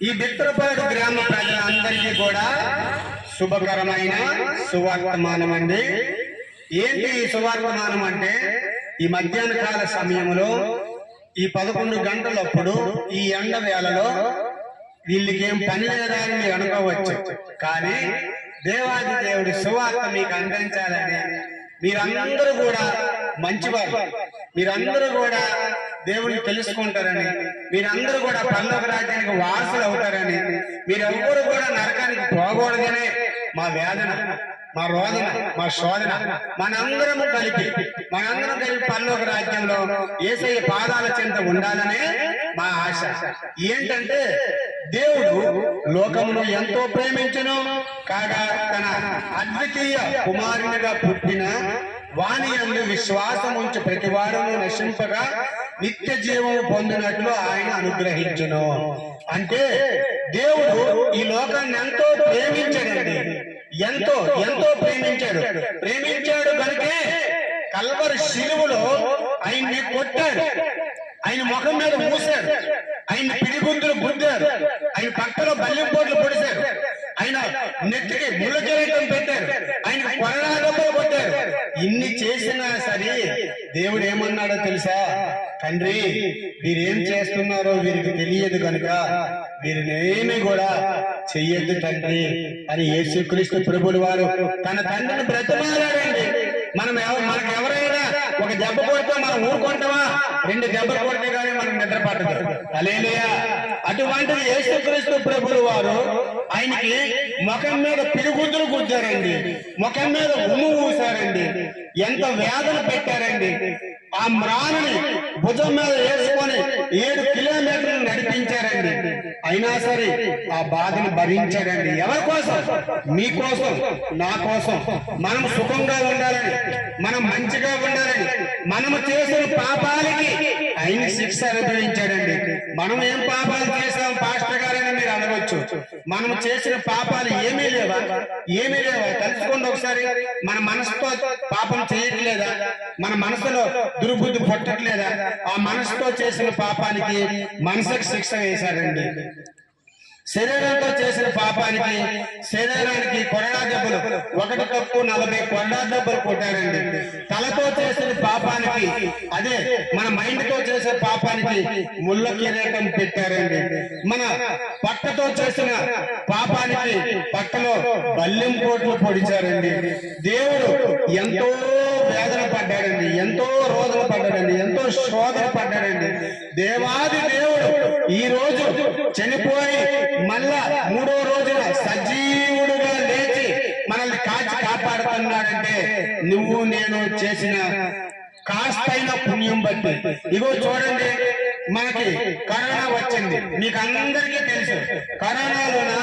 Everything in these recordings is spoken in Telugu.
ఈ బిత్రపాడు గ్రామ ప్రజలందరికీ కూడా శుభకరమైన సువర్తమానం అండి. ఏంటి ఈ సువర్తమానం అంటే, ఈ మధ్యాహ్న కాల సమయంలో ఈ 11 గంటలప్పుడు ఈ ఎండ వేళలో వీళ్ళకేం పని లేదా అని మీరు అనుకోవచ్చు. కానీ దేవాది దేవుడి సువార్త మీకు అందించాలని, మీరందరూ కూడా మంచివారు, మీరందరూ కూడా దేవుడిని తెలుసుకుంటారని, మీరందరూ కూడా పరలోక రాజ్యానికి వారసులు అవుతారని, మీరెవ్వరూ కూడా నరకానికి పోకూడదనే మా వేదన, మా రోదన, మా శోధన. మనందరం కలిపి పరలోక రాజ్యంలో యేసయ్య పాదాల చెంత ఉండాలనే మా ఆశ. ఏంటంటే, దేవుడు లోకమును ఎంతో ప్రేమించెను కాగా తన అద్వితీయ కుమారునిగా పుట్టిన వాని యందు విశ్వాసం ఉంచి ప్రతి వారును నశింపగా నిత్య జీవము పొందినట్లు ఆయన అనుగ్రహించును. అంటే దేవుడు ఈ లోకాన్ని ఎంతో ప్రేమించాడండి, ఎంతో ఎంతో ప్రేమించాడు కనుకే కల్వరి శిలువలో ఆయన్ని కొట్టాడు, ఆయన ముఖం మీద మూసాడు, ఆయన పిడిగుందులు గుద్దారు, ఆయన పక్కలో బల్లెంపోట్లు పొడిశారు, ఆయన నెత్తికి ముళ్ళ కిరీటం పెట్టారు, ఆయన కొరడాదెబ్బలు కొట్టారు. ఇన్ని చేసినా సరే దేవుడు ఏమన్నాడో తెలుసా? తండ్రి, వీరేం చేస్తున్నారో వీరికి తెలియదు కనుక వీరినేమి కూడా చెయ్యొద్దు తండ్రి అని యేసుక్రీస్తు ప్రభువుల వారు తన తండ్రిని బ్రతిమాలాడండి. మనకు ఎవరైనా ఒక దెబ్బ కొడితే మనం ఊరుకుంటామా? 2 దెబ్బలు కొడితే కానీ మనకు నిద్ర పట్టదు. హల్లెలూయా. అటువంటిది యేసుక్రీస్తు ప్రభువుల వారు ఆయనకి ముఖం మీద పిడిగుద్దులు గుద్దారండి, ముఖం మీద ఉమ్ము ఊసారండి, ఎంత వేదన పెట్టారండి. ఆ మ్రాణిని భుజం మీద వేసుకొని 7 కిలోమీటర్లు నడిపించారండి. అయినా సరే ఆ బాధను భరించారండి. ఎవరి కోసం? మీకోసం, నా కోసం. మనం సుఖంగా ఉండాలని, మనం మంచిగా ఉండాలని, మనము చేసిన పాపాలకి ఆయన శిక్ష అనుభవించాడండి. మనం ఏం పాపాలు చేసాం పాస్టర్ గారని మీరు అనవచ్చు. మనం చేసిన పాపాలు ఏమీ లేవా? తెలుసుకోండి ఒకసారి. మన మనసుతో పాపం చేయట్లేదా? మన మనసులో దుర్బుద్ధి పుట్టట్లేదా? ఆ మనసుతో చేసిన పాపానికి మనసుకు శిక్ష వేశారండి. శరీరంతో చేసిన పాపానికి శరీరానికి కొరడా దెబ్బలు, 1 కప్పు 40 కొరడా దెబ్బలు కొట్టారండి. తలతో చేసిన పాపానికి, అదే మన మైండ్ తో చేసే పాపానికి ముళ్ళ కిరీటం పెట్టారండి. మన పట్టతో చేసిన పాపానికి పట్టలో బల్లెం పోట్లు పొడిచారండి. దేవుడు ఎంతో వేదన పడ్డాడండి, ఎంతో రోదన పడ్డాడండి, ఎంతో శోధన పడ్డాడండి. దేవాది దేవుడు ఈ రోజు చనిపోయి మళ్ళా 3వ రోజున సజీవుడుగా లేచి మనల్ని కాపాడుతున్నాడంటే నువ్వు నేను చేసిన కాస్తైన పుణ్యం బట్టి. ఇగో చూడండి, మనకి కరోనా వచ్చింది, మీకు అందరికీ తెలుసు. కరోనాలోన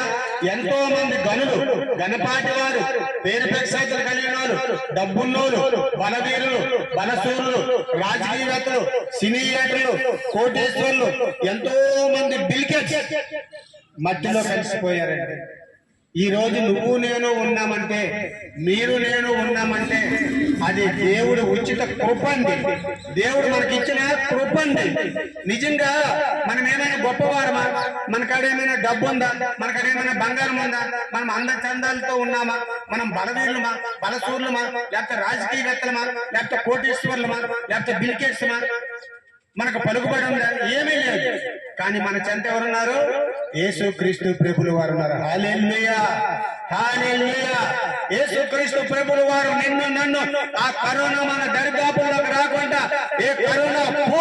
ఎంతో మంది గనులు, గణపాటి వారు, పేరు ప్రఖ్యాతులు కలిగిన వారు, డబ్బున్నోలు, బలవీరులు, బలసూరులు, రాజకీయవేత్తలు, సినీయేటర్లు, కోటేశ్వర్లు, ఎంతో మంది బిల్కెట్స్ మధ్యలో కలిసిపోయారండి. ఈ రోజు నువ్వు నేను ఉన్నామంటే, మీరు నేను ఉన్నామంటే అది దేవుడు ఉచిత కృపండి. దేవుడు మనకిచ్చిన కృపండి. నిజంగా మనం ఏమైనా గొప్పవారమా? మనకాడేమైనా డబ్బు ఉందా? మనకాడేమైనా బంగారం ఉందా? మనం అందచందాలతో ఉన్నామా? మనం బలవీరులమా, బలసూర్లమా, లేకపోతే రాజకీయవేత్తలమా, లేకపోతే కోటీశ్వర్లమా, లేకపోతే బిల్కేట్స్మా? మనకు పలుకుబడి ఉందా? ఏమీ లేదు. కానీ మన చెంత ఎవరున్నారు? యేసుక్రీస్తు ప్రభువుల వారు ఉన్నారు. హల్లెలూయా, హల్లెలూయా. యేసుక్రీస్తు ప్రభువుల వారు నిన్ను నన్ను ఆ కరోనా మన దరిదాపుల్లోకి రాకుండా, ఏ కరోనా పో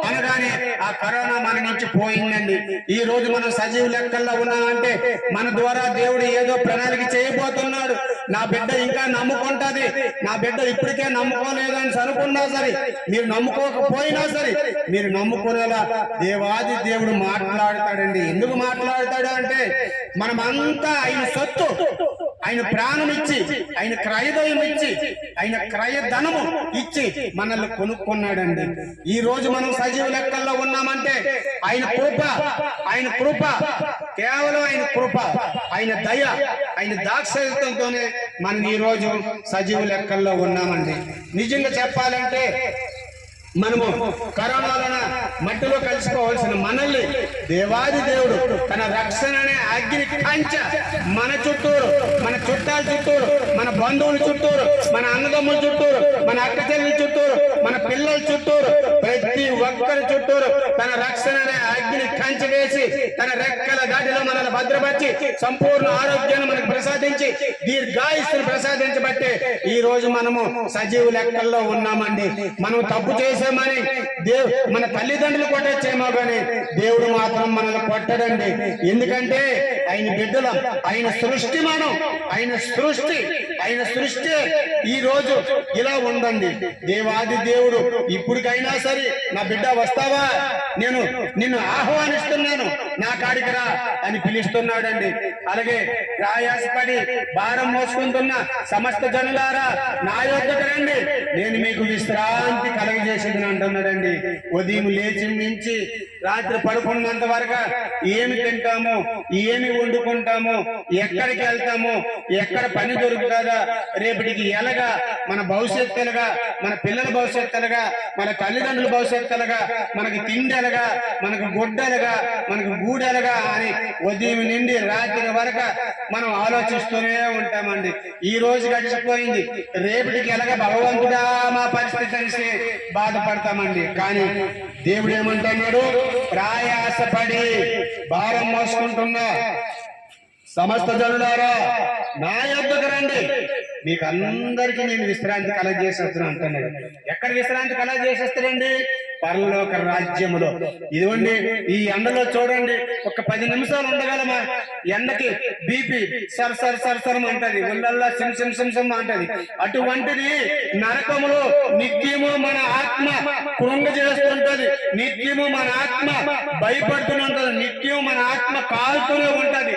అనగానే ఆ కరోనా మన నుంచి పోయిందండి. ఈ రోజు మనం సజీవ లెక్కల్లో ఉన్నామంటే మన ద్వారా దేవుడు ఏదో ప్రణాళిక చేయబోతున్నాడు. నా బిడ్డ ఇంకా నమ్ముకుంటది, నా బిడ్డ ఇప్పటికే నమ్ముకోలేదని అనుకున్నా సరే, మీరు నమ్ముకోకపోయినా సరే, మీరు నమ్ముకునేలా దేవాది దేవుడు మాట్లాడతాడండి. ఎందుకు మాట్లాడతాడు అంటే, మనమంతా ఆయన సొత్తు, ఆయన ప్రాణం ఇచ్చి, ఆయన క్రయదయం ఇచ్చి, ఆయన క్రయధనము ఇచ్చి మనల్ని కొనుక్కున్నాడండి. ఈ రోజు మనం సజీవ లెక్కల్లో ఉన్నామంటే ఆయన కృప, కేవలం ఆయన కృప, ఆయన దయ, ఆయన దాక్షిత్యంతోనే మనం ఈ రోజు సజీవ లెక్కల్లో ఉన్నామండి. నిజంగా చెప్పాలంటే మనము కరోనా వలన మట్టిలో కలిసిపోవలసిన మనల్ని దేవాది దేవుడు తన రక్షణ అనే అగ్ని కంచె మన చుట్టూరు, మన చుట్టాల చుట్టూరు, మన బంధువుల చుట్టూరు, మన అన్నదమ్ముల చుట్టూరు, మన అక్క చెల్లెల చుట్టూరు, మన పిల్లల చుట్టూరు, ప్రతి ఒక్కరి చుట్టూరు తన రక్షణ అనే అగ్ని కంచె వేసి తన రెక్కల దాటిలో మనల్ని భద్రపరిచి సంపూర్ణ ఆరోగ్యాన్ని మనకు ప్రసాదించి దీర్ఘాయుస్సును ప్రసాదించబట్టే ఈ రోజు మనము సజీవ లెక్కల్లో ఉన్నామండి. మనం తప్పు చేసామని మన తల్లిదండ్రులు కొట్టచ్చేమో కానీ దేవుడు మాత్రం మనల్ని కొట్టడండి. ఎందుకంటే ఆయన బిడ్డలు, ఆయన సృష్టి, మనం ఆయన సృష్టి ఈ రోజు ఇలా ఉందండి. దేవాది దేవుడు ఇప్పటికైనా సరే నా బిడ్డ వస్తావా, నేను నిన్ను ఆహ్వానిస్తున్నాను, నా కాడికి రా అని పిలుస్తున్నాడండి. అలాగే ప్రయాసపడి భారం మోసుకుంటున్న సమస్త జనులారా నా యొద్దకు రండి, నేను మీకు విశ్రాంతి కలగజేసేది అంటున్నాడండి. ఉదయం లేచి నుంచి రాత్రి పడుకున్నంత వరకు ఏమి తింటాము, ఏమి వండుకుంటాము, ఎక్కడికి వెళ్తాము, ఎక్కడ పని దొరుకుతుందా, రేపటికి ఎలాగా మన భవిష్యత్తు ఎలాగా, మన పిల్లల భవిష్యత్తు ఎలాగా, మన తల్లిదండ్రుల భవిష్యత్తు ఎలాగా, మనకి తిండి ఎలాగా, మనకు గుడ్డలుగా, మనకు గూడెలుగా అని ఉదయం నుండి రాత్రి వరకు మనం ఆలోచిస్తూనే ఉంటామండి. ఈ రోజు గడిచిపోయింది, రేపటికి ఎలాగా భగవంతుడా మా పరిస్థితి తెలిసి బాధపడతామండి. కానీ దేవుడు ఏమంటున్నాడు, ప్రయాసపడి భారం మోసుకుంటున్నా సమస్త జనులారా నా యొద్దకు రండి, మీకు అందరికీ నేను విశ్రాంతి కలగజేసేస్తాను అంటున్నాడు. ఎక్కడ విశ్రాంతి కలగజేసేస్తాడండి? పరలోక రాజ్యములో. ఇదిగోండి ఈ ఎండలో చూడండి, ఒక 10 నిమిషాలు ఉండగలమా? ఎండకి బీపీ సర్ అంటది, ఒళ్ళల్లా సిమ్ అంటది. అటువంటిది నరకములో నిత్యము మన ఆత్మ కృంగ చేస్తుంటది, నిత్యము మన ఆత్మ భయపడుతూనే ఉంటది, నిత్యం మన ఆత్మ కాలుతూనే ఉంటది.